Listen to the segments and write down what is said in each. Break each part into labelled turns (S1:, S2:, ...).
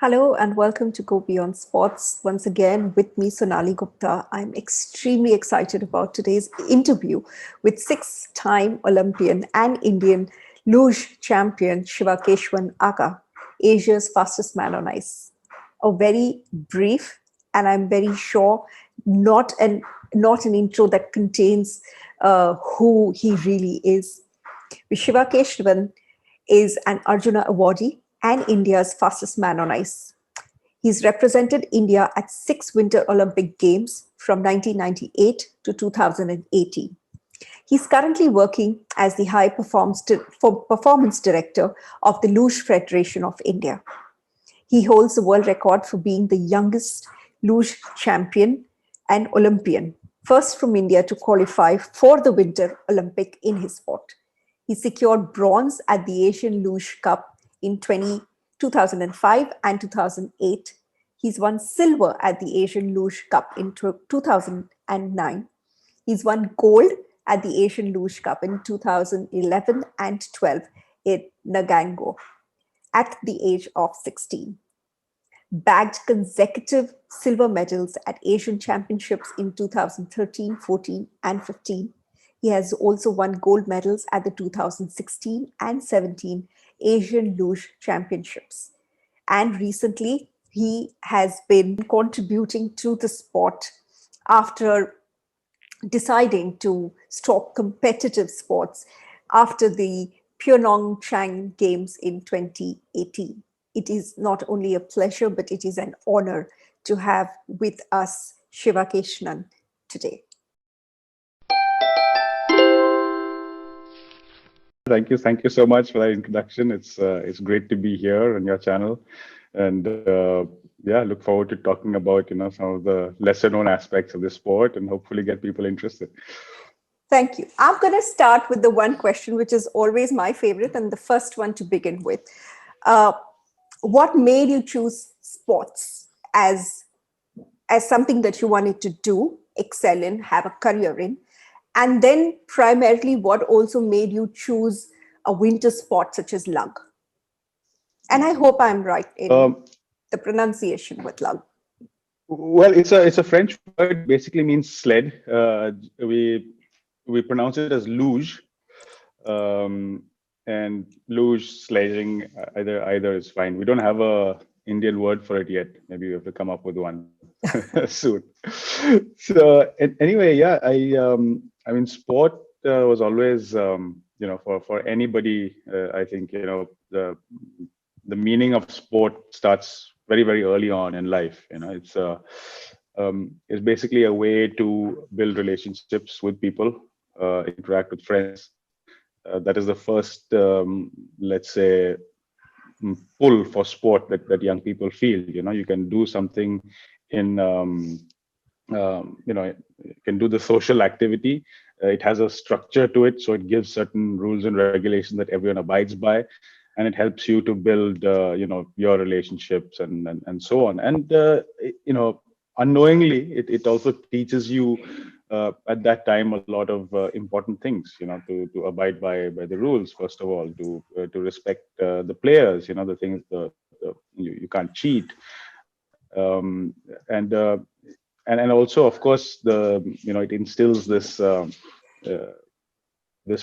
S1: Hello and welcome to Go Beyond Sports. Once again, with me, Sonali Gupta. I'm extremely excited about today's interview with six-time Olympian and Indian luge champion Shiva Keshavan OLY, Asia's fastest man on ice. A very brief, and I'm very sure not an intro that contains who he really is. Shiva Keshavan is an Arjuna awardee and India's fastest man on ice. He's represented India at six Winter Olympic Games from 1998 to 2018. He's currently working as the High Performance Director of the Luge Federation of India. He holds the world record for being the youngest luge champion and Olympian, first from India to qualify for the Winter Olympic in his sport. He secured bronze at the Asian Luge Cup in 2005 and 2008. He's won silver at the Asian Luge Cup in 2009. He's won gold at the Asian Luge Cup in 2011 and 12 in Nagano at the age of 16. Bagged consecutive silver medals at Asian Championships in 2013, 14, and 15. He has also won gold medals at the 2016 and 17 Asian Luge Championships. And recently, he has been contributing to the sport after deciding to stop competitive sports after the Pyeongchang Games in 2018. It is not only a pleasure, but it is an honor to have with us Shiva Keshavan today.
S2: Thank you so much for that introduction. It's great to be here on your channel, and look forward to talking about some of the lesser known aspects of the sport, and hopefully get people interested.
S1: Thank you. I'm going to start with the one question, which is always my favorite and the first one to begin with. What made you choose sports as something that you wanted to do, excel in, have a career in? And then primarily what also made you choose a winter sport such as lug? And I hope I'm right in the pronunciation with lug.
S2: Well, it's a French word, basically means sled. We pronounce it as luge, and luge sledging, either is fine. We don't have a Indian word for it yet. Maybe we have to come up with one soon. So anyway, yeah, I mean, sport was always, for anybody, I think, the meaning of sport starts very, very early on in life. It's basically a way to build relationships with people, interact with friends. That is the first, let's say, pull for sport that young people feel. You can do something in you can do the social activity. It has a structure to it, so it gives certain rules and regulations that everyone abides by, and it helps you to build your relationships and so on. And unknowingly, it also teaches you at that time a lot of important things, to abide by the rules, first of all, to respect the players, the things you can't cheat, and also, of course, it instills this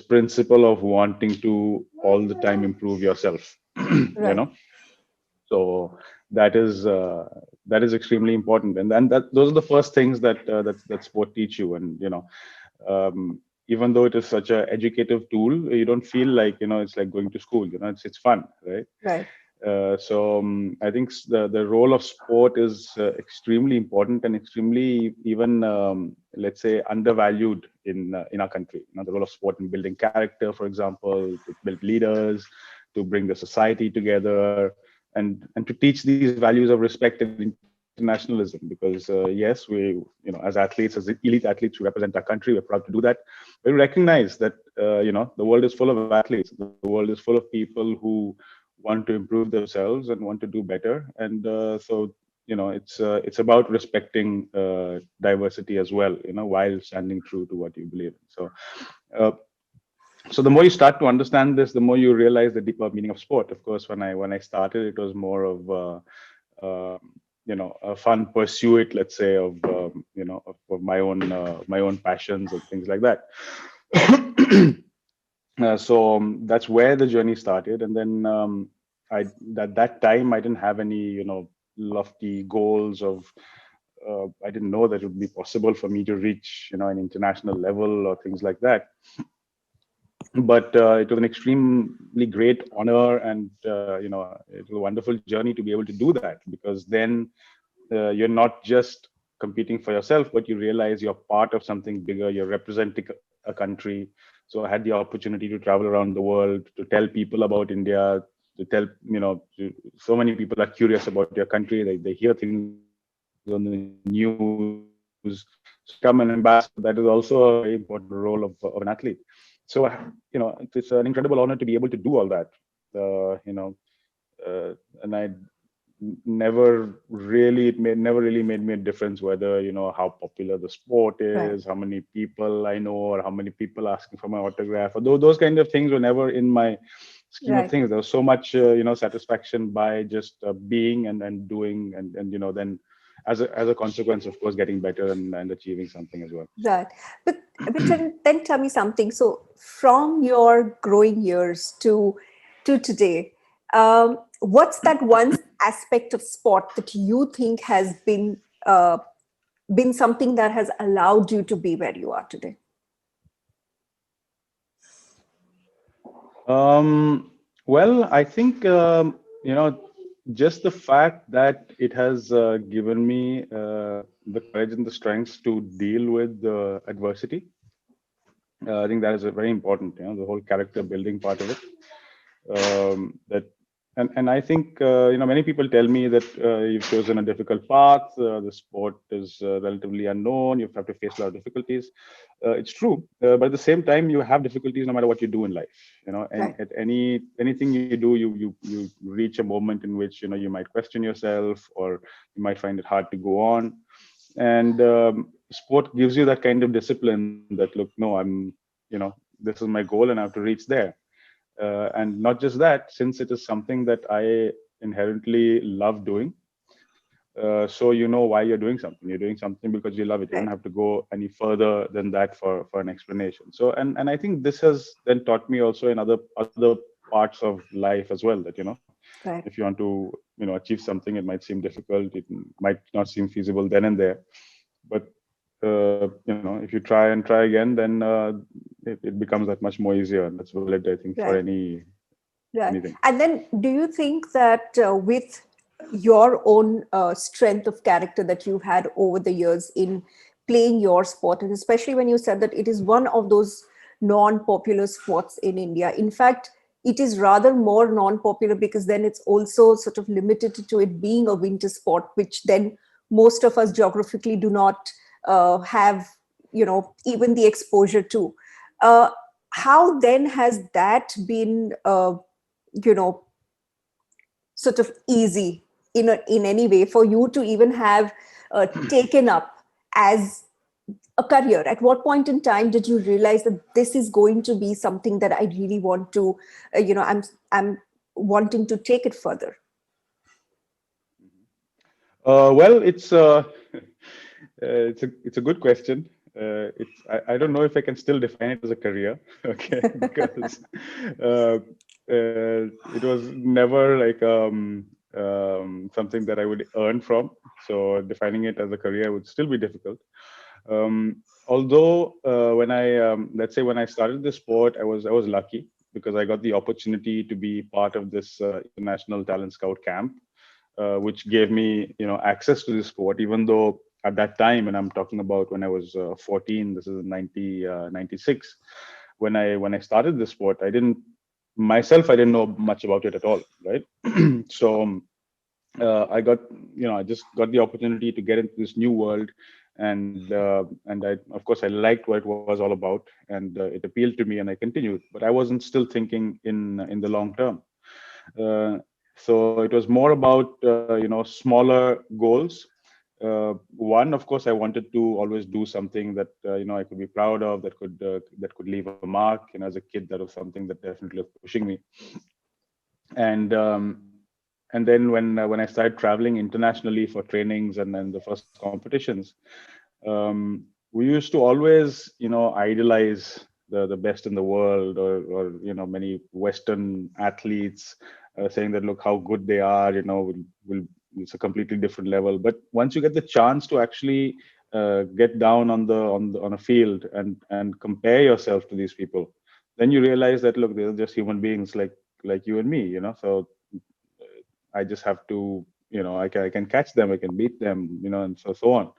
S2: principle of wanting to all the time improve yourself.
S1: Right.
S2: So that is extremely important, and those are the first things that sport teach you. And even though it is such an educative tool, you don't feel like it's like going to school. It's fun, right?
S1: Right.
S2: So I think the role of sport is extremely important and extremely even let's say undervalued in our country. The role of sport in building character, for example, to build leaders, to bring the society together, and to teach these values of respect and internationalism. Because yes, we as athletes, as elite athletes, we represent our country. We're proud to do that. We recognize that the world is full of athletes. The world is full of people who want to improve themselves and want to do better, and so it's about respecting diversity as well, while standing true to what you believe in. So the more you start to understand this, the more you realize the deeper meaning of sport. Of course, when I started, it was more of a fun pursuit, let's say, of of my own passions and things like that. So that's where the journey started, and then I at that time I didn't have any lofty goals of. I didn't know that it would be possible for me to reach an international level or things like that. But it was an extremely great honor, and it was a wonderful journey to be able to do that, because then you're not just competing for yourself, but you realize you're part of something bigger. You're representing a country. So I had the opportunity to travel around the world, to tell people about India, to tell so many people are curious about your country. They hear things on the news. So to become an ambassador, that is also a very important role of an athlete. So it's an incredible honor to be able to do all that. And I never really made me a difference whether how popular the sport
S1: Right.
S2: is, how many people I know, or how many people asking for my autograph, or those kind of things were never in my scheme of
S1: Right.
S2: things. There was so much satisfaction by just being and doing, and then as a consequence, of course, getting better and achieving something as well.
S1: Right. But then tell me something. So from your growing years to today, what's that one aspect of sport that you think has been something that has allowed you to be where you are today?
S2: Well, I think just the fact that it has given me the courage and the strength to deal with adversity. I think that is a very important, the whole character building part of it. That and I think many people tell me that you've chosen a difficult path. The sport is relatively unknown. You have to face a lot of difficulties. It's true, but at the same time, you have difficulties no matter what you do in life. And
S1: Right.
S2: at anything you do, you reach a moment in which you might question yourself, or you might find it hard to go on. And sport gives you that kind of discipline that, look, no, this is my goal and I have to reach there. And not just that, since it is something that I inherently love doing, so you know why you're doing something. You're doing something because you love it. You don't
S1: Right.
S2: have to go any further than that for an explanation. So and I think this has then taught me also in other parts of life as well, that if
S1: Right.
S2: you want to achieve something, it might seem difficult. It might not seem feasible then and there, but if you try and try again, then it becomes that much more easier, and that's valid, I think, for
S1: Right. Right.
S2: anything.
S1: And then do you think that with your own strength of character that you've had over the years in playing your sport, and especially when you said that it is one of those non-popular sports in India, in fact, it is rather more non-popular because then it's also sort of limited to it being a winter sport, which then most of us geographically do not have, even the exposure to. Uh, how then has that been you know sort of easy in any way for you to even have taken up as a career? At what point in time did you realize that this is going to be something that I really want to I'm wanting to take it further?
S2: Well, it's a good question. I don't know if I can still define it as a career, okay, because uh, it was never like something that I would earn from. So defining it as a career would still be difficult. Although when I let's say when I started the sport, I was lucky because I got the opportunity to be part of this international talent scout camp, which gave me access to the sport, even though at that time, and I'm talking about when I was 14, this is 96, when I started the sport, I didn't know much about it at all, right? So I got I just got the opportunity to get into this new world, and I, of course, I liked what it was all about, and it appealed to me, and I continued, but I wasn't still thinking in the long term. uh, so it was more about smaller goals. One, of course, I wanted to always do something that I could be proud of, that could leave a mark. As a kid, that was something that definitely was pushing me. And And then when I started traveling internationally for trainings and then the first competitions, we used to always, idolize the best in the world, or many Western athletes, saying that look how good they are, will it's a completely different level. But once you get the chance to actually get down on a field and compare yourself to these people, then you realize that look, they're just human beings like you and me, so I just have to, I can catch them, I can beat them, and so on.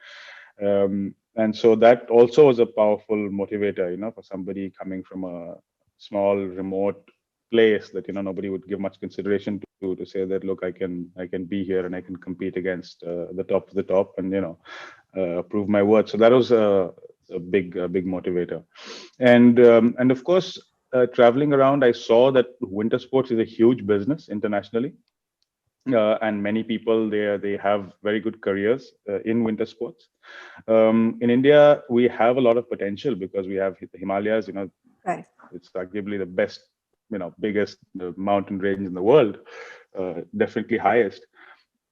S2: And so that also was a powerful motivator, for somebody coming from a small, remote place that nobody would give much consideration to say that look, I can be here and I can compete against the top of the top, and prove my worth. So that was a big motivator, and of course. Traveling around, I saw that winter sports is a huge business internationally, and many people there they have very good careers in winter sports. In India, we have a lot of potential because we have the Himalayas.
S1: Right.
S2: It's arguably the best, biggest mountain range in the world, definitely highest.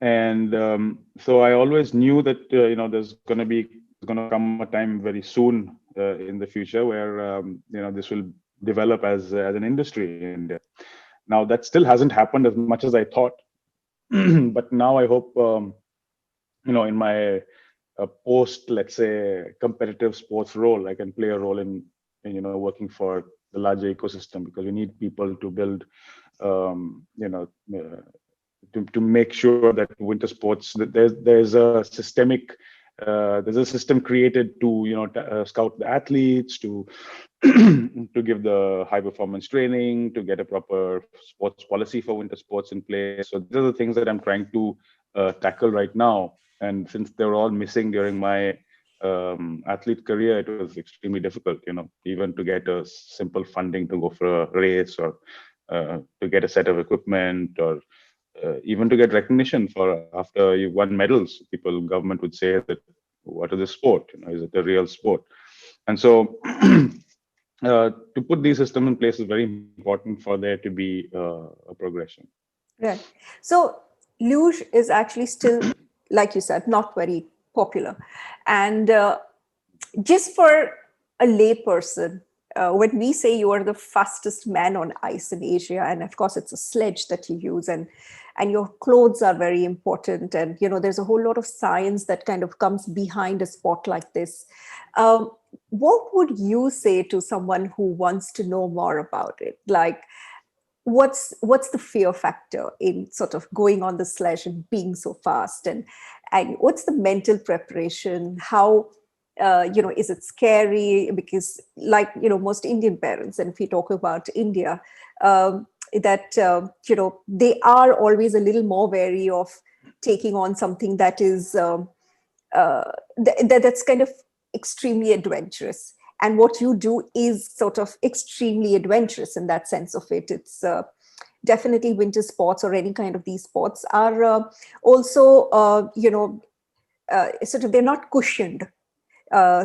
S2: And so I always knew that there's going to come a time very soon in the future where this will develop as an industry in India. Now that still hasn't happened as much as I thought, but now I hope in my post, let's say, competitive sports role, I can play a role in working for the larger ecosystem, because we need people to build um, you know uh, to make sure that winter sports, that there's a system created to scout the athletes, to to give the high performance training, to get a proper sports policy for winter sports in place. So these are the things that I'm trying to tackle right now. And since they were all missing during my athlete career, it was extremely difficult, even to get a simple funding to go for a race, or to get a set of equipment, or even to get recognition for after you won medals. People, government would say that, what is this sport? Is it a real sport? And so to put these systems in place is very important for there to be a progression.
S1: Right. So luge is actually still, like you said, not very popular. And just for a layperson, when we say you are the fastest man on ice in Asia, and of course it's a sledge that you use, and your clothes are very important, and there's a whole lot of science that kind of comes behind a sport like this. Um, what would you say to someone who wants to know more about it? Like, what's the fear factor in sort of going on the sledge and being so fast, and what's the mental preparation? How is it scary? Because like most Indian parents, and if we talk about India, that they are always a little more wary of taking on something that is that's kind of extremely adventurous. And what you do is sort of extremely adventurous in that sense of it. It's definitely winter sports, or any kind of these sports are also sort of, they're not cushioned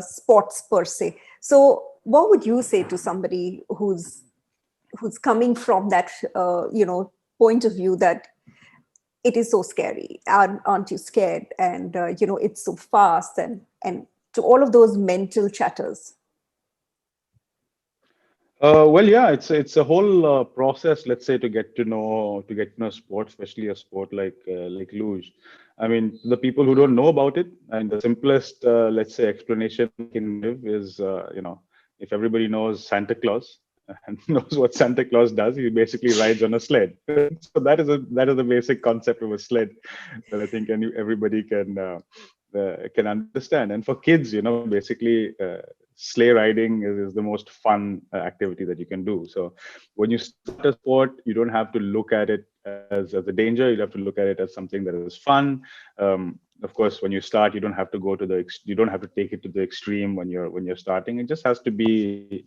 S1: sports per se. So what would you say to somebody who's coming from that point of view, that it is so scary? Aren't you scared? And it's so fast, and to all of those mental chatters.
S2: Well, yeah, it's a whole process, let's say, to get to know sport, especially a sport like luge. I mean, the people who don't know about it, and the simplest, let's say, explanation I can give is, if everybody knows Santa Claus and knows what Santa Claus does, he basically rides on a sled. So that is the basic concept of a sled that I think everybody can understand. And for kids, basically. Sleigh riding is the most fun activity that you can do. So when you start a sport, you don't have to look at it as a danger. You have to look at it as something that is fun. Of course, when you start, you don't have to you don't have to take it to the extreme when you're starting. It just has to be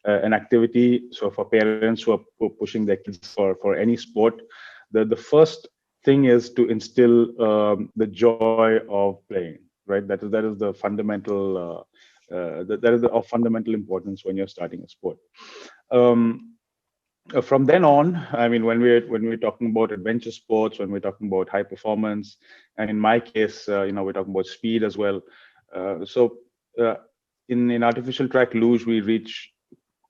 S2: an activity. So for parents who are pushing their kids for any sport, the first thing is to instill the joy of playing. Right. That is the fundamental. That is of fundamental importance when you're starting a sport. Um, From then on, I mean, when we're talking about adventure sports, when we're talking about high performance, and in my case, we're talking about speed as well. So uh, in artificial track luge, we reach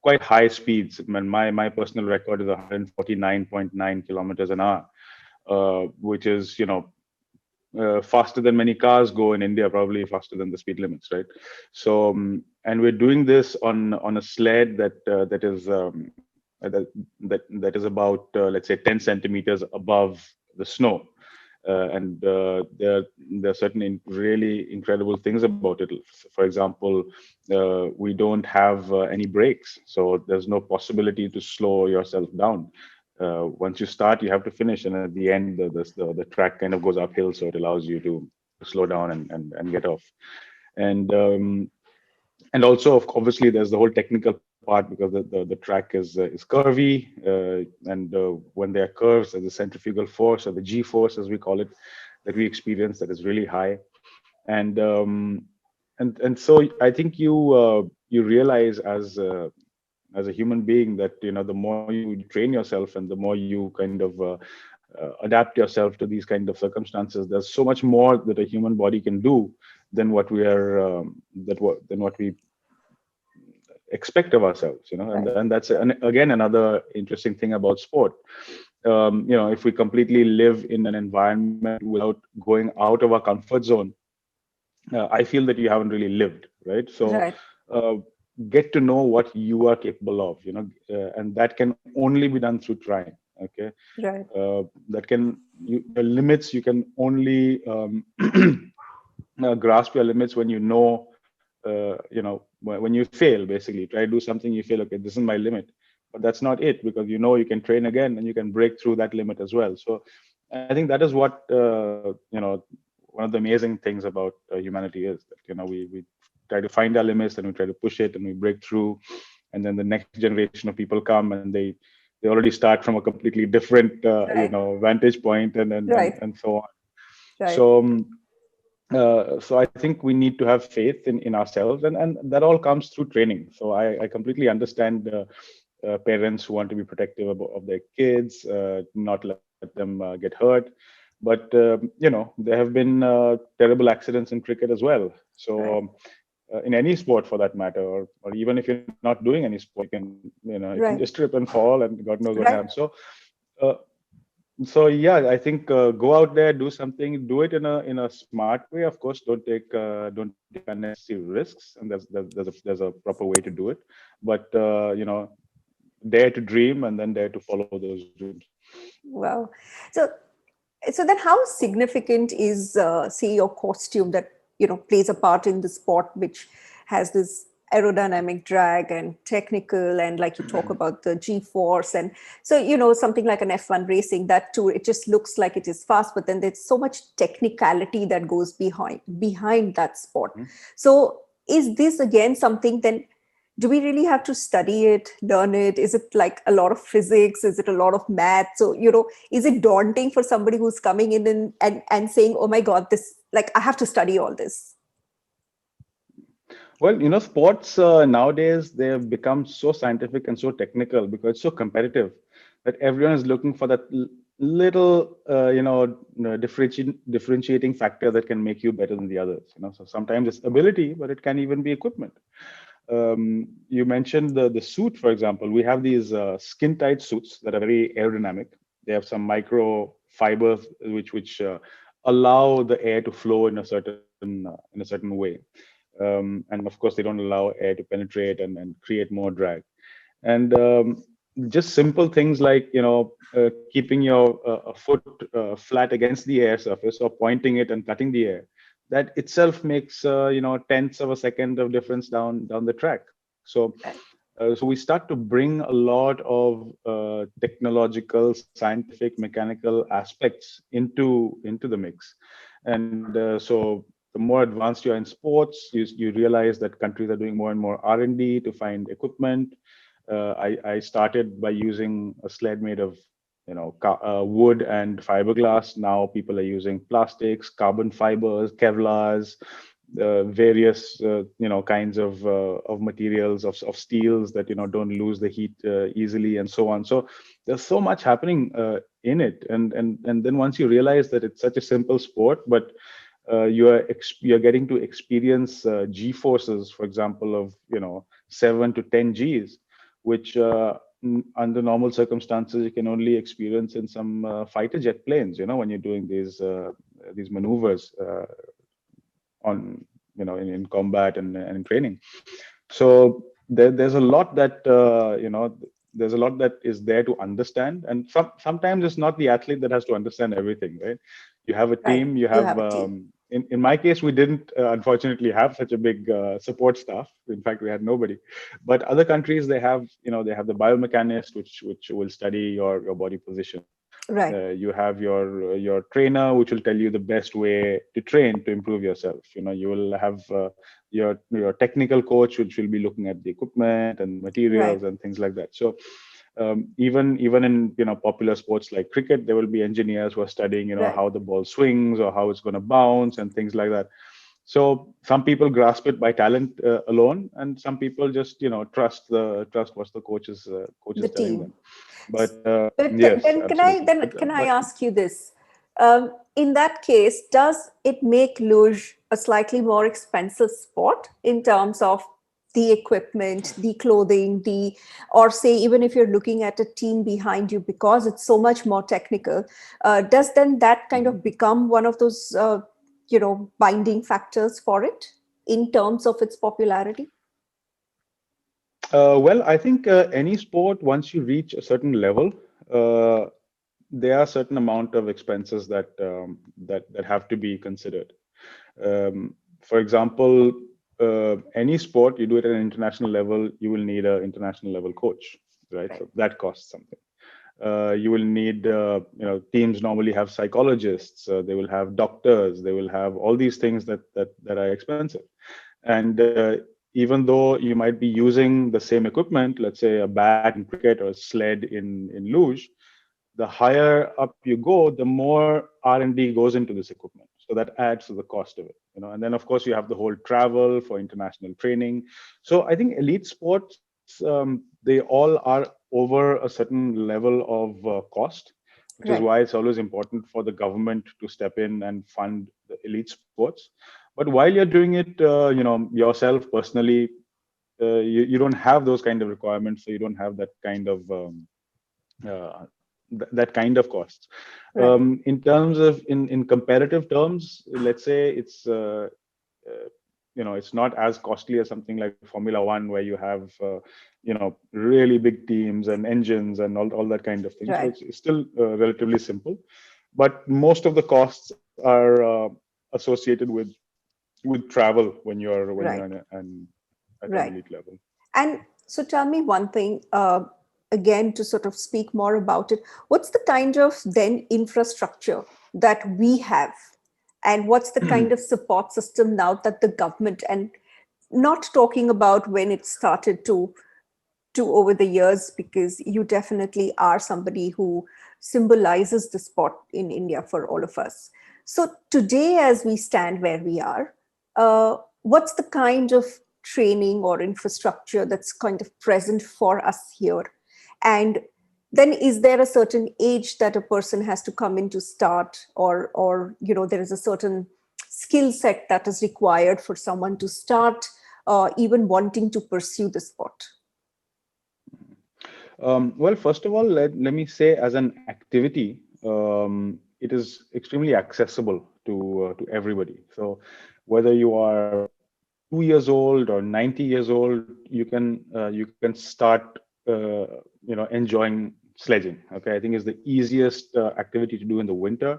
S2: quite high speeds. I mean, my personal record is 149.9 kilometers an hour, which is faster than many cars go in India, probably faster than the speed limits, right? So, and we're doing this on a sled that is about let's say 10 centimeters above the snow. And there are certain really incredible things about it. For example, we don't have any brakes, so there's no possibility to slow yourself down. Once you start, you have to finish, and at the end, the track kind of goes uphill, so it allows you to slow down and get off. And also, obviously, there's the whole technical part, because the track is curvy, and when there are curves, there's a centrifugal force, or the G force as we call it, that we experience, that is really high. And so I think you realize as a human being that the more you train yourself and the more you kind of adapt yourself to these kind of circumstances, there's so much more that a human body can do than what we are than what we expect of ourselves. And
S1: Right.
S2: that's again another interesting thing about sport. If we completely live in an environment without going out of our comfort zone, I feel that you haven't really lived, right? So
S1: Right.
S2: uh, get to know what you are capable of, and that can only be done through trying. Okay.
S1: Right.
S2: That can the limits you can only grasp your limits when when you fail. Basically, try to do something, you feel, okay, this is my limit, but that's not it, because you can train again and you can break through that limit as well. So I think that is what one of the amazing things about humanity is, that we try to find our limits and we try to push it and we break through, and then the next generation of people come and they already start from a completely different
S1: Right.
S2: vantage point,
S1: Right.
S2: and so on.
S1: Right.
S2: So so I think we need to have faith in ourselves, and that all comes through training. So I completely understand parents who want to be protective of their kids, not let them get hurt. But there have been terrible accidents in cricket as well. So
S1: Right.
S2: in any sport for that matter, or even if you're not doing any sport, you can just
S1: Right.
S2: trip and fall, and God knows what happens.
S1: Right.
S2: Uh, so yeah, I think go out there, do something, do it in a smart way. Of course, don't take unnecessary risks, and there's a proper way to do it. But dare to dream, and then dare to follow those dreams.
S1: Wow. So, then how significant is, say, your costume that, plays a part in the sport, which has this aerodynamic drag and technical, and like you talk about the G force. And so, something like an F1 racing, that too, it just looks like it is fast, but then there's so much technicality that goes behind that sport.
S2: Mhm.
S1: So is this again something then, do we really have to study it, learn it? Is it like a lot of physics? Is it a lot of math? So, is it daunting for somebody who's coming in and saying, oh my God, this, like, I have to study all this?
S2: Well, sports nowadays, they have become so scientific and so technical because it's so competitive that everyone is looking for that little, differentiating factor that can make you better than the others. So sometimes it's ability, but it can even be equipment. You mentioned the suit, for example. We have these skin tight suits that are very aerodynamic. They have some micro fibers which allow the air to flow in a certain way. And of course, they don't allow air to penetrate and create more drag. And just simple things like keeping your a foot flat against the air surface, or pointing it and cutting the air, that itself makes tenths of a second of difference down the track. So we start to bring a lot of technological, scientific, mechanical aspects into the mix. And so the more advanced you are in sports, you realize that countries are doing more and more R&D to find equipment. I started by using a sled made of wood and fiberglass. Now people are using plastics, carbon fibers, Kevlars, various kinds of materials of steels that don't lose the heat easily, and so on. So there's so much happening in it, and then once you realize that it's such a simple sport, but you're getting to experience G forces, for example, of 7 to 10 Gs, which under normal circumstances you can only experience in some fighter jet planes. When you're doing these maneuvers on in combat and in training. So there's a lot that there's a lot that is there to understand, and sometimes it's not the athlete that has to understand everything, right? You have a
S1: Right.
S2: team. You
S1: You
S2: have
S1: have a team.
S2: in my case, we didn't unfortunately have such a big support staff. In fact, we had nobody. But other countries, they have they have the biomechanist, which will study your body position.
S1: Right.
S2: You have your trainer, which will tell you the best way to train to improve yourself. You will have your technical coach, which will be looking at the equipment and
S1: Right.
S2: materials and things like that. So even in popular sports like cricket, there will be engineers who are studying
S1: Right.
S2: how the ball swings or how it's going to bounce and things like that. So some people grasp it by talent alone, and some people just trust what the coach
S1: The
S2: is telling
S1: team.
S2: them. But
S1: But
S2: yes,
S1: then
S2: absolutely.
S1: can I
S2: But
S1: ask you this? In that case, does it make luge a slightly more expensive sport in terms of the equipment, the clothing, or say even if you're looking at a team behind you because it's so much more technical, does then that kind of become one of those binding factors for it in terms of its popularity?
S2: well, I think any sport, once you reach a certain level, uh, there are certain amount of expenses that have to be considered. For example, any sport you do it at an international level, you will need an international level coach, right?
S1: Right.
S2: So that costs something. You will need, teams normally have psychologists, they will have doctors, they will have all these things that are expensive. And even though you might be using the same equipment, let's say a bat in cricket or a sled in luge, the higher up you go, the more R&D goes into this equipment. So that adds to the cost of it. And then of course you have the whole travel for international training. So I think elite sports, they all are over a certain level of cost, which is
S1: Right.
S2: why it's always important for the government to step in and fund the elite sports. But while you're doing it, yourself personally, you don't have those kind of requirements, so you don't have that kind of uh, that kind of costs.
S1: Right.
S2: In terms of in comparative terms, let's say uh, it's not as costly as something like Formula One, where you have really big teams and engines and all that kind of thing. So
S1: Right.
S2: it's still relatively simple, but most of the costs are associated with travel when you're
S1: Right.
S2: at an
S1: Right.
S2: elite level.
S1: And so tell me one thing, again, to sort of speak more about it. What's the kind of then infrastructure that we have? And what's the kind of support system now that the government, and not talking about when it started to over the years, because you definitely are somebody who symbolizes the sport in India for all of us. So today, as we stand where we are, what's the kind of training or infrastructure that's kind of present for us here? And then is there a certain age that a person has to come in to start, or there is a certain skill set that is required for someone to start even wanting to pursue the sport?
S2: Well, first of all, let me say, as an activity, it is extremely accessible to everybody. So whether you are 2 years old or 90 years old, you can start enjoying sledging. Okay, I think it's the easiest activity to do in the winter.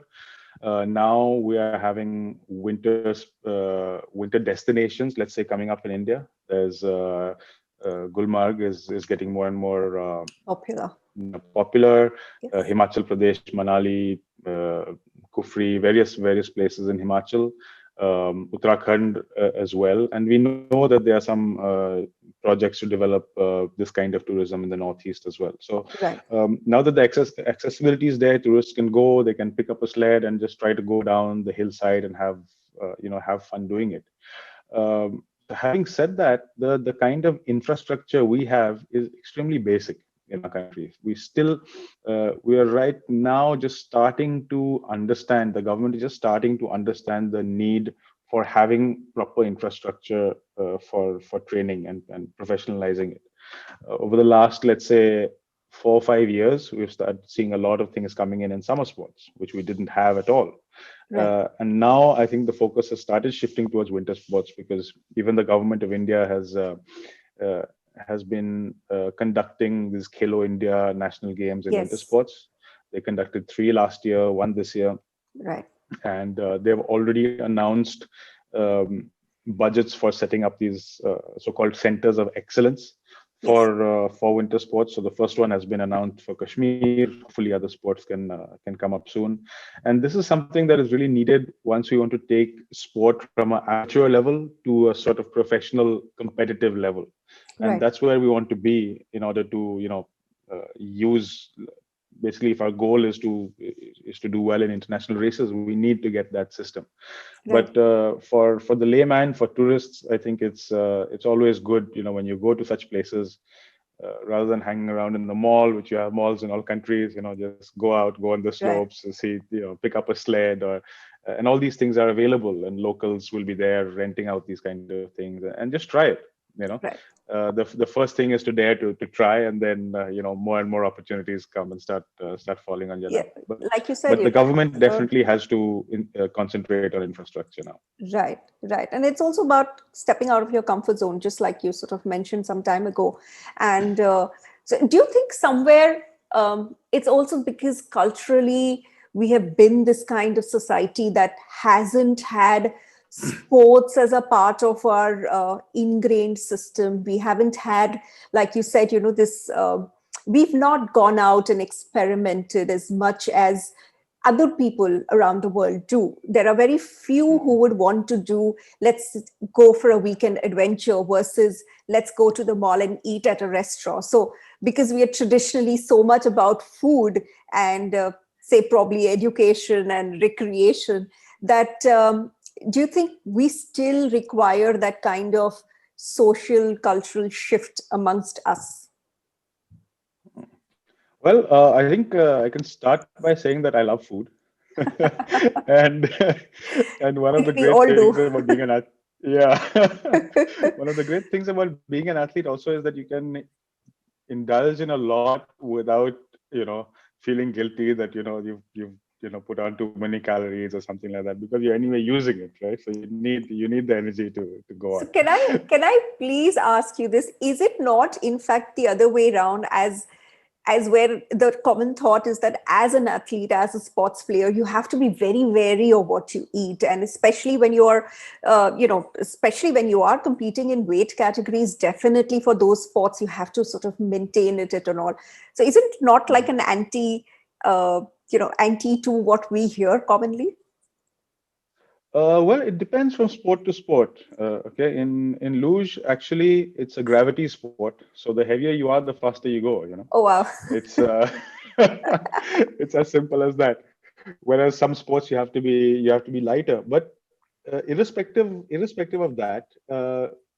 S2: Now we are having winter destinations. Let's say coming up in India, there's Gulmarg is getting more and more
S1: Popular.
S2: popular.
S1: Yes.
S2: Himachal Pradesh, Manali, Kufri, various places in Himachal, Uttarakhand as well. And we know that there are some projects to develop this kind of tourism in the Northeast as well. So
S1: Right.
S2: now that the accessibility is there, tourists can go, they can pick up a sled and just try to go down the hillside and have have fun doing it. Having said that, the kind of infrastructure we have is extremely basic in our country. We are right now just starting to understand. The government is just starting to understand the need for having proper infrastructure for training and professionalizing it. Over the last, let's say, 4 or 5 years, we've started seeing a lot of things coming in summer sports, which we didn't have at all.
S1: Right.
S2: And now I think the focus has started shifting towards winter sports, because even the government of India has been conducting these Khelo India national games in winter
S1: Yes.
S2: sports. They conducted 3 last year, 1 this year,
S1: Right.
S2: and they've already announced budgets for setting up these so-called centers of excellence
S1: Yes.
S2: for winter sports. So the first one has been announced for Kashmir. Hopefully, other sports can come up soon. And this is something that is really needed once we want to take sport from an amateur level to a sort of professional, competitive level. And
S1: Right.
S2: that's where we want to be in order to use. Basically, if our goal is to do well in international races, we need to get that system.
S1: Right.
S2: But for the layman, for tourists, I think it's always good, when you go to such places, rather than hanging around in the mall, which you have malls in all countries, just go out, go on the
S1: Right.
S2: slopes, see, pick up a sled, or and all these things are available, and locals will be there renting out these kind of things, and just try it.
S1: Right.
S2: The first thing is to dare to try, and then more and more opportunities come and start falling on your
S1: Yeah.
S2: lap.
S1: Like you said,
S2: But the government
S1: uh,
S2: definitely has to concentrate on infrastructure now.
S1: right, right. And it's also about stepping out of your comfort zone, just like you sort of mentioned some time ago. And so, do you think somewhere it's also because culturally we have been this kind of society that hasn't had sports as a part of our ingrained system? We haven't had, like you said, this. We've not gone out and experimented as much as other people around the world do. There are very few who would want to do, let's go for a weekend adventure versus let's go to the mall and eat at a restaurant. So, because we are traditionally so much about food and say probably education and recreation, that do you think we still require that kind of social cultural shift amongst us?
S2: Well, I think I can start by saying that I love food, and and one of the
S1: We
S2: great
S1: all
S2: things
S1: do.
S2: about being an athlete, yeah, one of the great things about being an athlete also is that you can indulge in a lot without feeling guilty that you've put on too many calories or something like that, because you're anyway using it, right? So you need the energy to go
S1: So
S2: on.
S1: can I please ask you this? Is it not, in fact, the other way around, as where the common thought is that as an athlete, as a sports player, you have to be very wary of what you eat, and especially when you're, especially when you are competing in weight categories, definitely for those sports, you have to sort of maintain it and all. So is it not like an anti to what we hear commonly?
S2: Well, it depends from sport to sport. Okay, in luge, actually, it's a gravity sport. So the heavier you are, the faster you go.
S1: Oh wow.
S2: It's it's as simple as that. Whereas some sports you have to be lighter. But irrespective of that,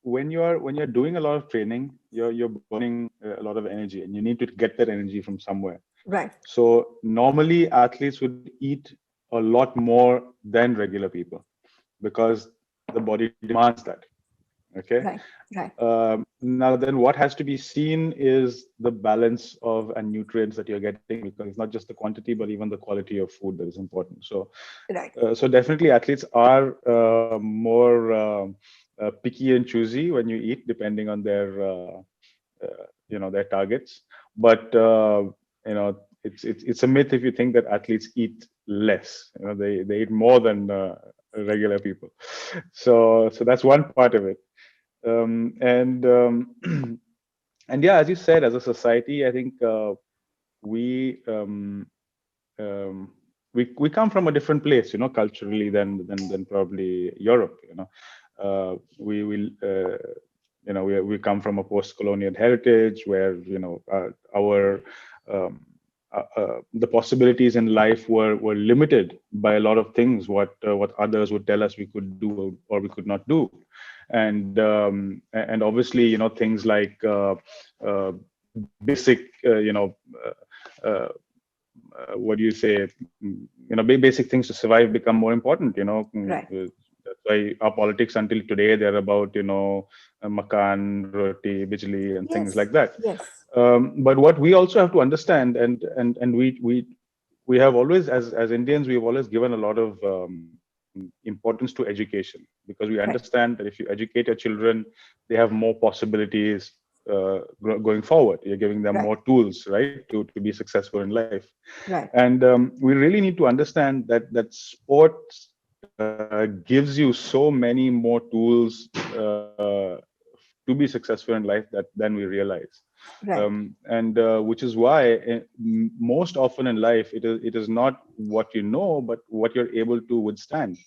S2: when you're doing a lot of training, you're burning a lot of energy, and you need to get that energy from somewhere.
S1: Right.
S2: So normally athletes would eat a lot more than regular people, because the body demands that. Okay.
S1: Right. Right.
S2: Now then, what has to be seen is the balance of and nutrients that you're getting, because it's not just the quantity but even the quality of food that is important. So
S1: Right.
S2: so definitely athletes are more picky and choosy when you eat, depending on their targets. But it's a myth if you think that athletes eat less. They eat more than regular people. So that's one part of it. And and yeah, as you said, as a society, I think we um, we come from a different place, culturally than probably Europe. We will. We come from a post-colonial heritage where our um, the possibilities in life were limited by a lot of things what others would tell us we could do or we could not do, and obviously things like uh, basic uh, what do you say, basic things to survive become more important.
S1: Right.
S2: That's why our politics until today they're about makan, roti, bijli, and things like
S1: Yes.
S2: that.
S1: Yes.
S2: But what we also have to understand, and we have always, as Indians, we've always given a lot of importance to education, because we
S1: Right.
S2: understand that if you educate your children, they have more possibilities going forward. You're giving them
S1: Right.
S2: more tools, right, to be successful in life.
S1: Right.
S2: And we really need to understand that sports gives you so many more tools to be successful in life that than we realize.
S1: Right.
S2: And which is why most often in life it is not what you know, but what you're able to withstand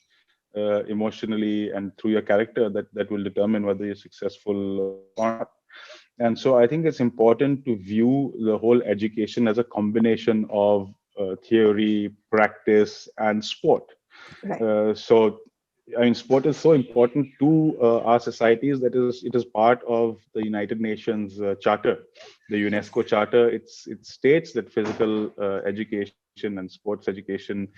S2: emotionally and through your character, that will determine whether you're successful or not. And so I think it's important to view the whole education as a combination of theory, practice, and sport.
S1: Right.
S2: So, I mean, sport is so important to our societies that it is part of the United Nations Charter, the
S1: Yes.
S2: UNESCO Charter. It states that physical education and sports education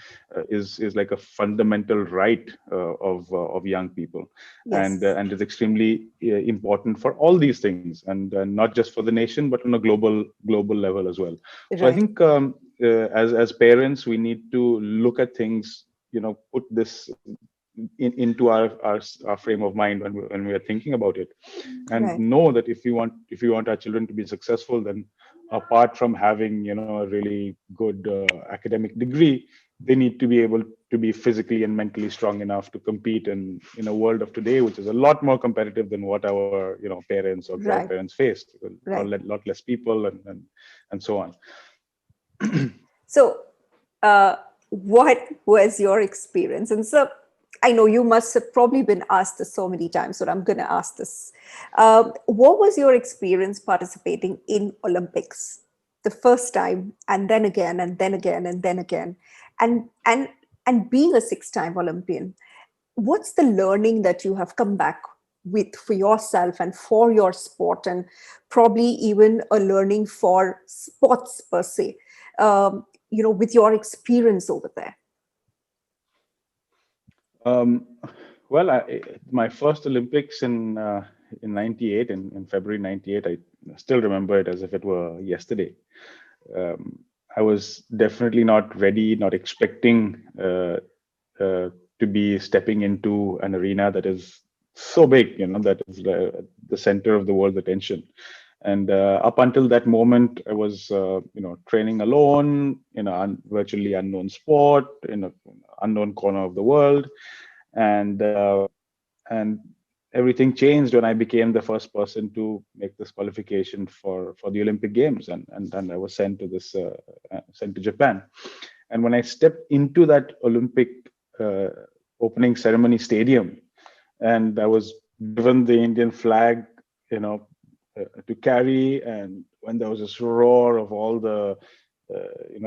S2: is like a fundamental right of young people,
S1: Yes.
S2: and is extremely important for all these things, and not just for the nation, but on a global level as well. So I
S1: Right.
S2: think as parents, we need to look at things, put this into our frame of mind when we are thinking about it, and
S1: Right.
S2: know that if we want our children to be successful, then apart from having a really good academic degree, they need to be able to be physically and mentally strong enough to compete in a world of today, which is a lot more competitive than what our parents or
S1: Right.
S2: grandparents faced. A
S1: Right.
S2: lot less people, and so on.
S1: So, what was your experience? And so, I know you must have probably been asked this so many times, so I'm going to ask this. What was your experience participating in Olympics the first time, and then again, and then again, and then again, and and and being a six-time Olympian? What's the learning that you have come back with for yourself and for your sport, and probably even a learning for sports per se, with your experience over there?
S2: Um, well, my first Olympics in '98, in February '98, I still remember it as if it were yesterday. Um, I was definitely not ready, not expecting to be stepping into an arena that is so big, that is the center of the world's attention. And up until that moment, I was, training alone in a virtually unknown sport in an unknown corner of the world, and everything changed when I became the first person to make this qualification for the Olympic Games, and then I was sent to Japan. And when I stepped into that Olympic uh, opening ceremony stadium, and I was given the Indian flag, to carry, and when there was this roar of all the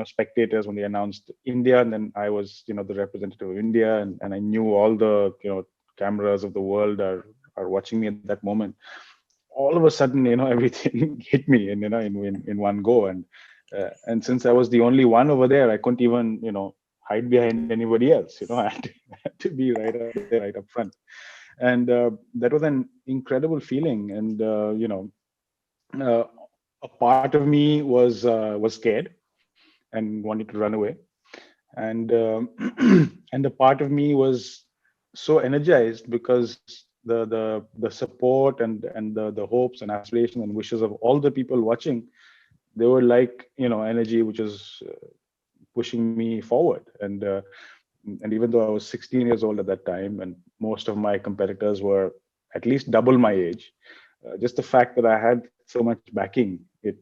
S2: spectators when they announced India, and then I was the representative of India, and I knew all the cameras of the world are watching me at that moment. All of a sudden, everything hit me, and in one go, and since I was the only one over there, I couldn't even hide behind anybody else. I had to be right up there, right up front, and that was an incredible feeling. And uh, a part of me was scared and wanted to run away, and and a part of me was so energized because the support and the hopes and aspirations and wishes of all the people watching, they were like energy which is pushing me forward. And even though I was 16 years old at that time, and most of my competitors were at least double my age, just the fact that I had so much backing, it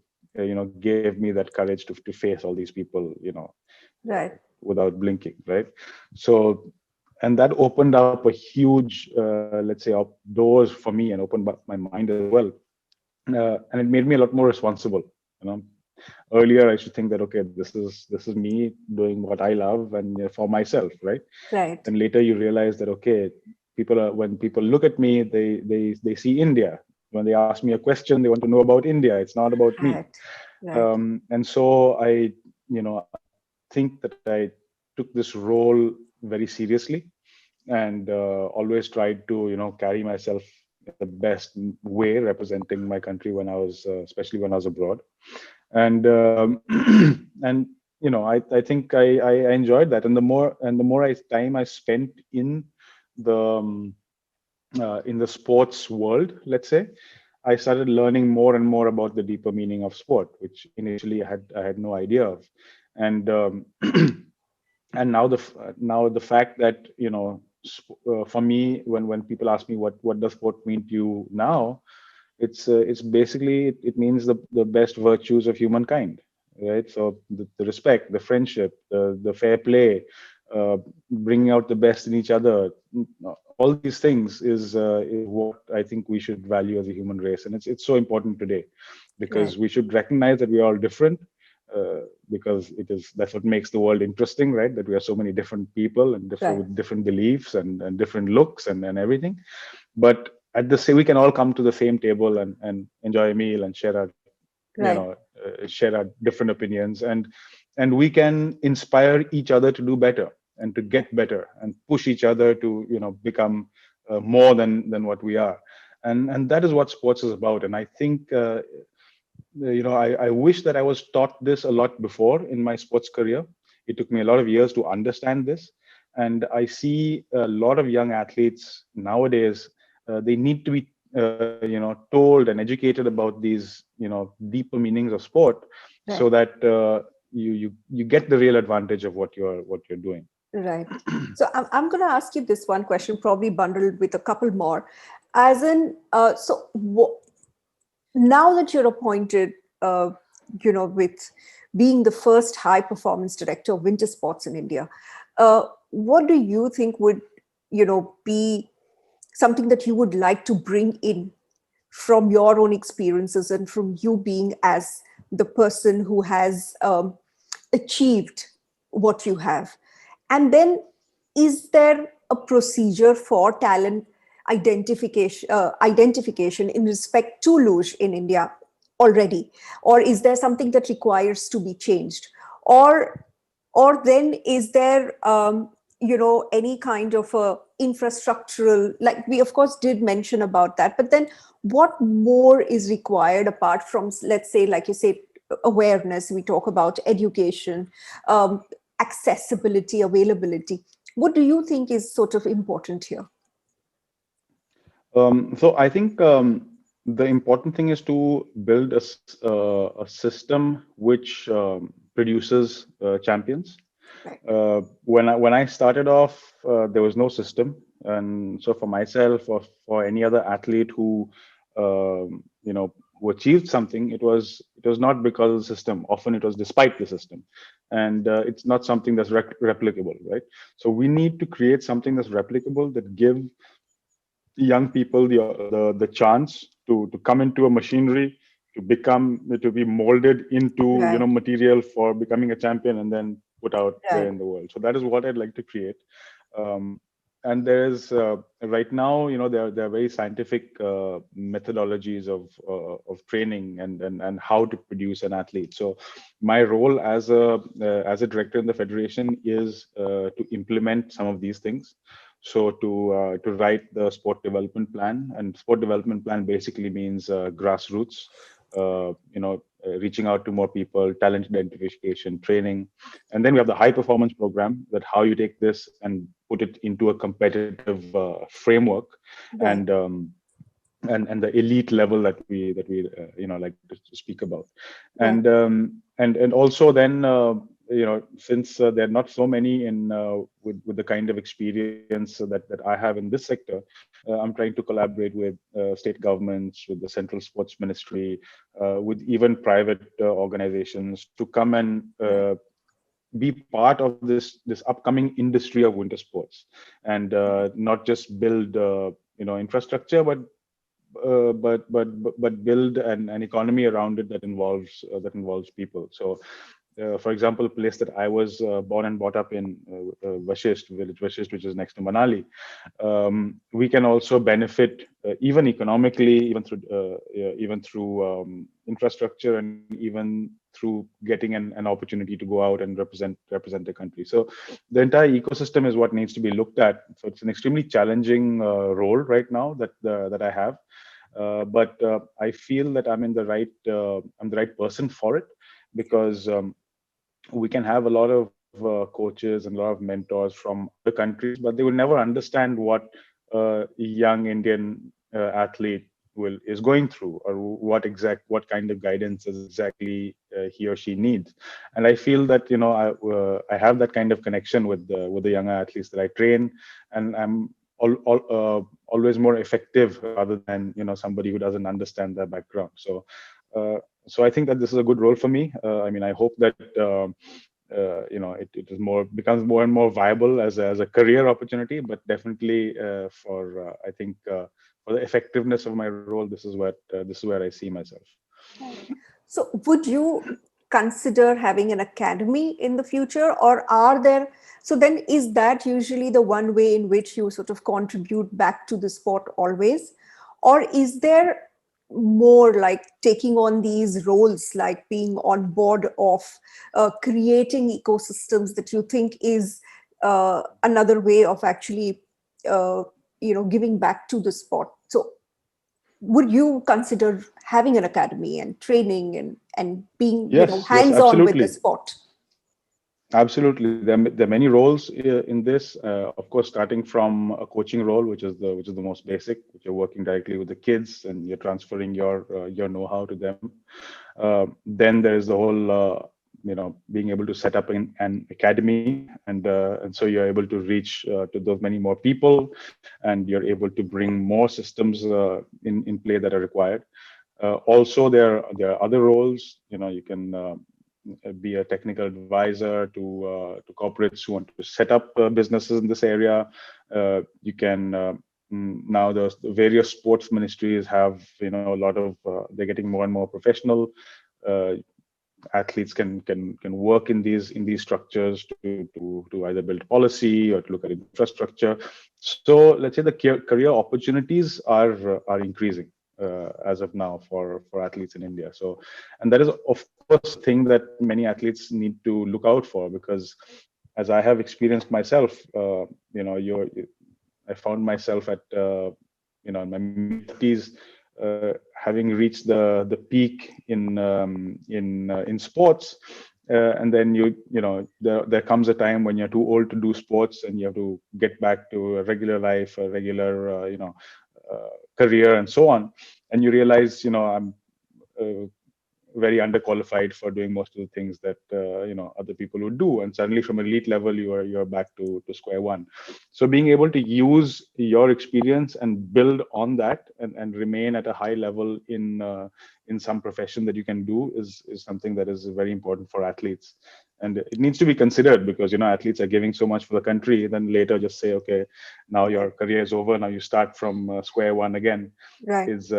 S2: gave me that courage to face all these people,
S1: Right.
S2: without blinking, right? So, and that opened up a huge, let's say, doors for me, and opened up my mind as well, and it made me a lot more responsible. You know, Earlier, I used to think that, okay, this is me doing what I love and for myself, right?
S1: Right.
S2: And later you realize that, okay, when people look at me, they see India. When they ask me a question, they want to know about India. It's not about me.
S1: Right. Right.
S2: And so I think that I took this role very seriously, and always tried to carry myself in the best way, representing my country when I was especially when I was abroad. And and I think I enjoyed that. And the more time I spent the sports world, let's say, I started learning more and more about the deeper meaning of sport, which initially I had no idea of. And and now the fact that for me, when people ask me what does sport mean to you now, it's basically, it means the best virtues of humankind, right? So the respect, the friendship, the fair play, bringing out the best in each other, all these things is what I think we should value as a human race. And it's so important today, because
S1: Right.
S2: we should recognize that we are all different, because that's what makes the world interesting, right? That we are so many different people and different,
S1: Right.
S2: with different beliefs and different looks and everything. But at the same, we can all come to the same table and enjoy a meal and
S1: Right.
S2: share our different opinions, and we can inspire each other to do better and to get better and push each other to become more than what we are. And that is what sports is about. And I think I wish that I was taught this a lot before in my sports career. It took me a lot of years to understand this. And I see a lot of young athletes nowadays, they need to be, told and educated about these, deeper meanings of sport, so
S1: Right.
S2: that you get the real advantage of what you're doing.
S1: Right. So I'm going to ask you this one question, probably bundled with a couple more. As in, now that you're appointed, with being the first high performance director of winter sports in India, what do you think would, be something that you would like to bring in from your own experiences and from you being as the person who has achieved what you have? And then, is there a procedure for talent identification in respect to luge in India already, or is there something that requires to be changed, or then is there any kind of a infrastructural, like we of course did mention about that, but then what more is required apart from, let's say, like you said, awareness? We talk about education, um, accessibility, availability. What do you think is sort of important here?
S2: So I think the important thing is to build a system which produces champions.
S1: Right.
S2: When I started off, there was no system, and so for myself or for any other athlete who achieved something, it was not because of the system. Often it was despite the system, and it's not something that's replicable, right? So we need to create something that's replicable, that give young people the chance to come into a machinery, to be molded into
S1: Right.
S2: material for becoming a champion, and then put out there
S1: Right.
S2: in the world. So that is what I'd like to create. um, and there's right now, there are very scientific methodologies of training and how to produce an athlete. So my role as a director in the federation is to implement some of these things. So to write the sport development plan, and sport development plan basically means grassroots, reaching out to more people, talent identification, training. And then we have the high performance program, that how you take this and put it into a competitive framework,
S1: Right.
S2: and and the elite level that we like to speak about.
S1: Right.
S2: And also then, since there are not so many in with the kind of experience that I have in this sector, I'm trying to collaborate with state governments, with the central sports ministry, with even private organizations, to come and
S1: Right.
S2: be part of this upcoming industry of winter sports, and not just build infrastructure, but but build an economy around it that involves people. So, for example, a place that I was born and brought up in, village Vashisht, which is next to Manali, we can also benefit even economically, even through infrastructure, and even through getting an opportunity to go out and represent the country. So the entire ecosystem is what needs to be looked at. So it's an extremely challenging role right now that I have. But I feel that I'm the right person for it, because we can have a lot of coaches and a lot of mentors from other countries, but they will never understand what a young Indian athlete is going through, or what kind of guidance is exactly he or she needs. And I feel that I have that kind of connection with the younger athletes that I train, and I'm always more effective rather than somebody who doesn't understand their background. So I think that this is a good role for me. I mean, I hope that it is becomes more and more viable as a career opportunity. But definitely I think for the effectiveness of my role, this is where I see myself.
S1: Right. So, would you consider having an academy in the future, or are there? So, then is that usually the one way in which you sort of contribute back to the sport always? Or is there more like taking on these roles, like being on board of creating ecosystems that you think is another way of actually, giving back to the sport? So, would you consider having an academy and training and being
S2: Yes,
S1: hands on with the
S2: absolutely.
S1: sport?
S2: Absolutely, there are many roles in this. Of course, starting from a coaching role, which is the most basic, which you're working directly with the kids and you're transferring your know-how to them. Then there is the whole, being able to set up an academy, and so you're able to reach to those many more people, and you're able to bring more systems in play that are required. Also, there are other roles. You can be a technical advisor to corporates who want to set up businesses in this area. You can now the various sports ministries have a lot of they're getting more and more professional. Athletes can work in these structures to either build policy or to look at infrastructure. So let's say the career opportunities are increasing as of now for athletes in India. So, and that is of course a thing that many athletes need to look out for, because as I have experienced myself, I found myself at in my mid-30s, having reached the peak in sports, and then there comes a time when you're too old to do sports and you have to get back to a regular life, a regular career, and so on, and you realize I'm very underqualified for doing most of the things that other people would do, and suddenly from elite level you're back to square one. So being able to use your experience and build on that, and remain at a high level in some profession that you can do is something that is very important for athletes. And it needs to be considered, because athletes are giving so much for the country, then later just say, okay, now your career is over, now you start from square one again,
S1: Right.
S2: is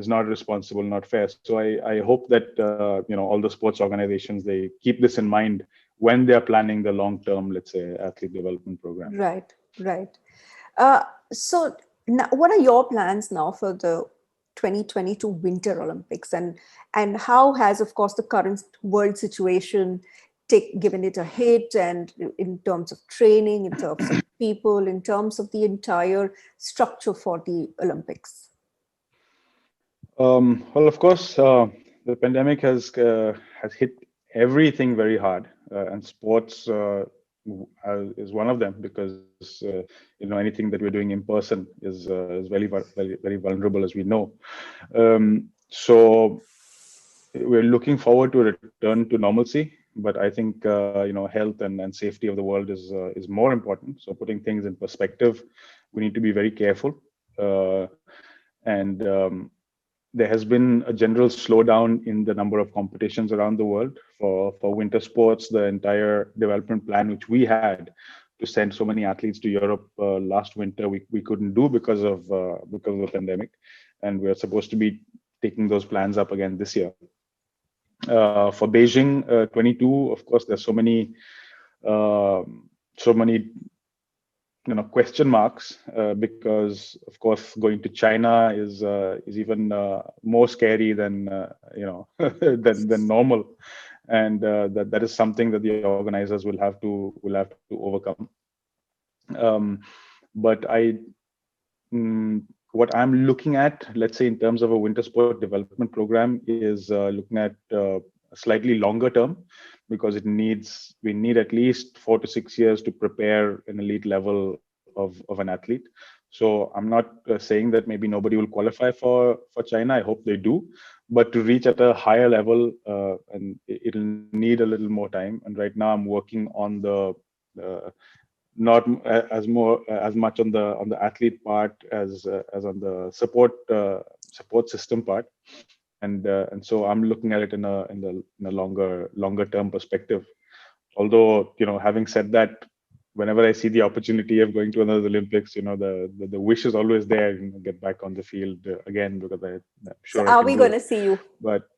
S2: not responsible, not fair. So I hope that all the sports organizations, they keep this in mind when they are planning the long term, let's say, athlete development program.
S1: Right. Right. So, now, what are your plans now for the 2022 Winter Olympics, and how has, of course, the current world situation given it a hit, and in terms of training, in terms of people, in terms of the entire structure for the Olympics?
S2: Well, of course, the pandemic has hit everything very hard, and sports is one of them, because anything that we're doing in person is very vulnerable, as we know. So we're looking forward to a return to normalcy, but I think health and safety of the world is more important. So putting things in perspective, we need to be very careful, and there has been a general slowdown in the number of competitions around the world for winter sports. The entire development plan which we had to send so many athletes to Europe last winter. We couldn't do because of the pandemic, and we're supposed to be taking those plans up again this year. For Beijing 22, of course, there's so many question marks because, of course, going to China is even more scary than than normal, and that is something that the organizers will have to overcome. But what I'm looking at, let's say in terms of a winter sport development program, is looking at a slightly longer term, because we need at least 4 to 6 years to prepare an elite level of an athlete. So I'm not saying that maybe nobody will qualify for China. I hope they do, but to reach at a higher level, and it'll need a little more time. And right now I'm working on the not as much on the athlete part as on the support system part, and so I'm looking at it in a longer term perspective. Although, having said that, whenever I see the opportunity of going to another Olympics, the wish is always there, get back on the field again, because I'm sure.
S1: So are we going to see you?
S2: But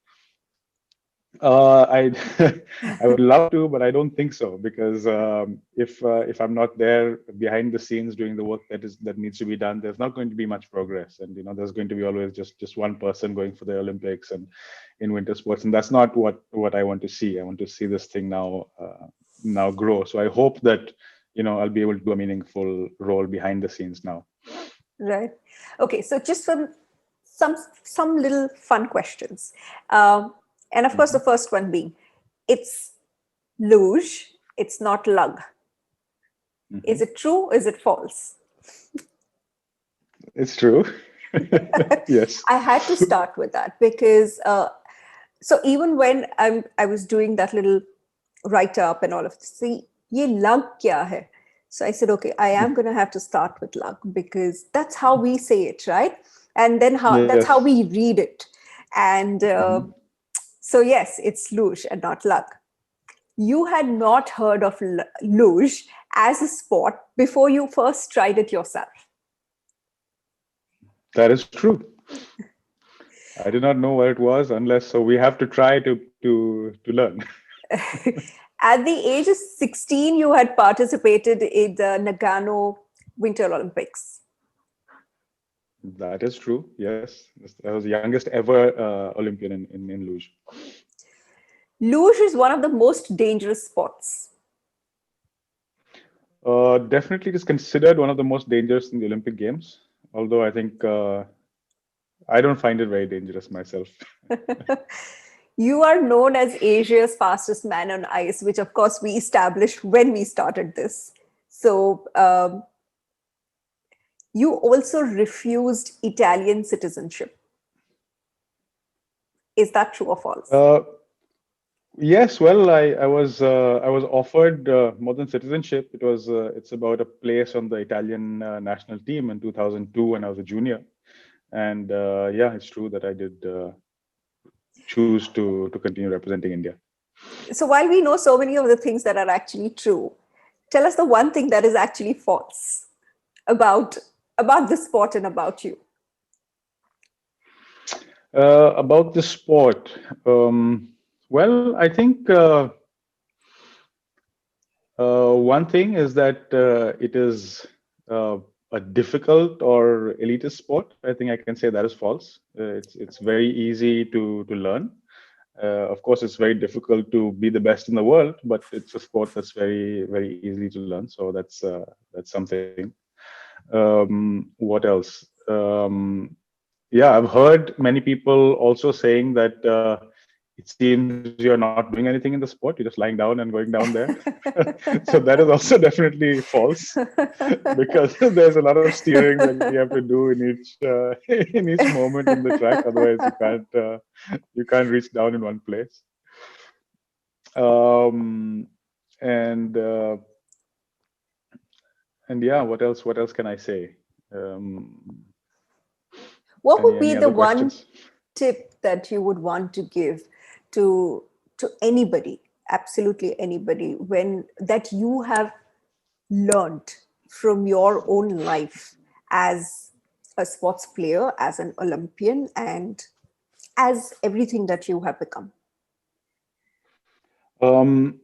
S2: I I would love to, but I don't think so, because if I'm not there behind the scenes doing the work that needs to be done, there's not going to be much progress, and there's going to be always just one person going for the Olympics and in winter sports, and that's not what I want to see. I want to see this thing now grow. So I hope that I'll be able to do a meaningful role behind the scenes now.
S1: Right. Okay. So just some little fun questions. And of course, the first one being, it's luge, it's not lug. Is it true? Is it false?
S2: It's true. Yes.
S1: I had to start with that because, so even when I was doing that little write-up and all of this, see, ye lug kya hai? So I said, okay, I am going to have to start with lug, because that's how we say it, right? And then that's how we read it. And so yes, it's luge and not lug. You had not heard of luge as a sport before you first tried it yourself.
S2: That is true. I did not know what it was so we have to try to learn.
S1: At the age of 16, you had participated in the Nagano Winter Olympics.
S2: That is true. Yes, I was the youngest ever Olympian in luge.
S1: Luge is one of the most dangerous sports.
S2: Definitely, it is considered one of the most dangerous in the Olympic Games. Although I think I don't find it very dangerous myself.
S1: You are known as Asia's fastest man on ice, which of course we established when we started this. So you also refused Italian citizenship. Is that true or false?
S2: Yes. Well, I was offered more than citizenship. It's about a place on the Italian national team in 2002 when I was a junior, and it's true that I did choose to continue representing India.
S1: So while we know so many of the things that are actually true, tell us the one thing that is actually false about the sport and about you.
S2: About the sport, well, I think one thing is that it is a difficult or elitist sport. I think I can say that is false. It's very easy to learn. Of course, it's very difficult to be the best in the world, but it's a sport that's very, very easy to learn. So that's something. What else? I've heard many people also saying that it seems you're not doing anything in the sport. You're just lying down and going down there. So that is also definitely false, because there's a lot of steering that you have to do in each moment in the track. Otherwise, you can't reach down in one place. And yeah, what else can I say?
S1: What would be the one tip that you would want to give to anybody, absolutely anybody, when that you have learned from your own life as a sports player, as an Olympian, and as everything that you have become?
S2: Um,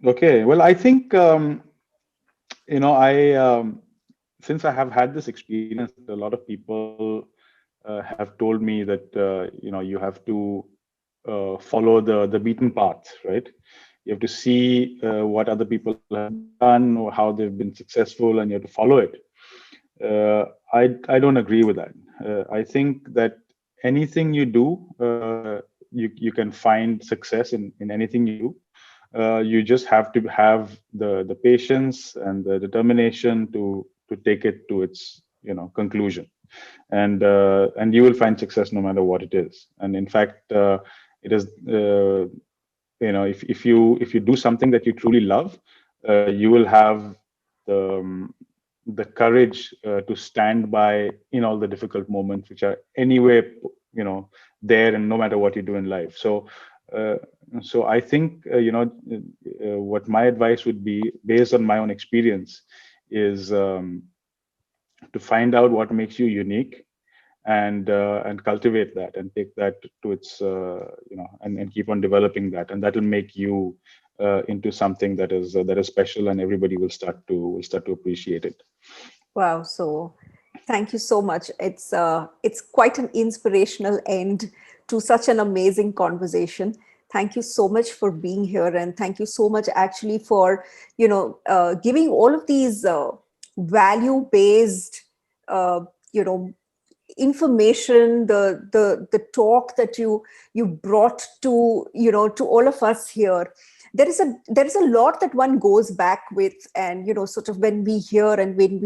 S2: okay. Well, I think I since I have had this experience, a lot of people have told me that you have to follow the beaten path, right? You have to see what other people have done or how they've been successful, and you have to follow it. I don't agree with that. I think that anything you do, you can find success in anything you do. You just have to have the patience and the determination to take it to its conclusion, and you will find success no matter what it is. And in fact, it is if you do something that you truly love, you will have the courage to stand by in all the difficult moments, which are anyway there, and no matter what you do in life. Uh, so I think what my advice would be, based on my own experience, is to find out what makes you unique, and cultivate that, and take that to its and keep on developing that, and that will make you into something that is special, and everybody will start to appreciate it.
S1: Wow. So thank you so much. It's quite an inspirational end to such an amazing conversation. Thank you so much for being here, and thank you so much actually for giving all of these value based uh, you know information, the talk that you brought to to all of us here. There is a lot that one goes back with, and sort of when we hear and when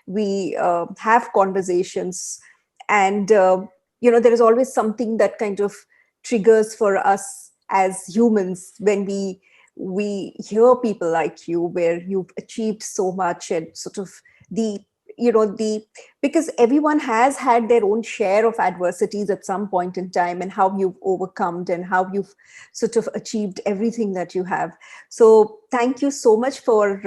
S1: we have conversations, and there is always something that kind of triggers for us as humans when we hear people like you, where you've achieved so much, and sort of the the because everyone has had their own share of adversities at some point in time, and how you've overcome and how you've sort of achieved everything that you have. So thank you so much for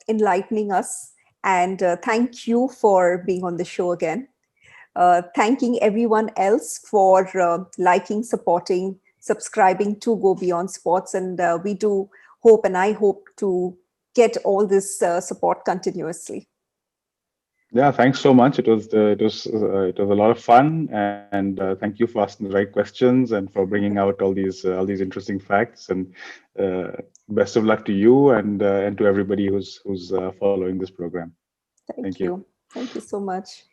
S1: enlightening us, and thank you for being on the show again. Thanking everyone else for liking, supporting, subscribing to Go Beyond Sports, and we do hope, and I hope to get all this support continuously.
S2: Yeah, thanks so much. It was a lot of fun, and thank you for asking the right questions, and for bringing out all these interesting facts. And uh, best of luck to you, and to everybody who's following this program. Thank
S1: Thank
S2: you.
S1: you. Thank you so much.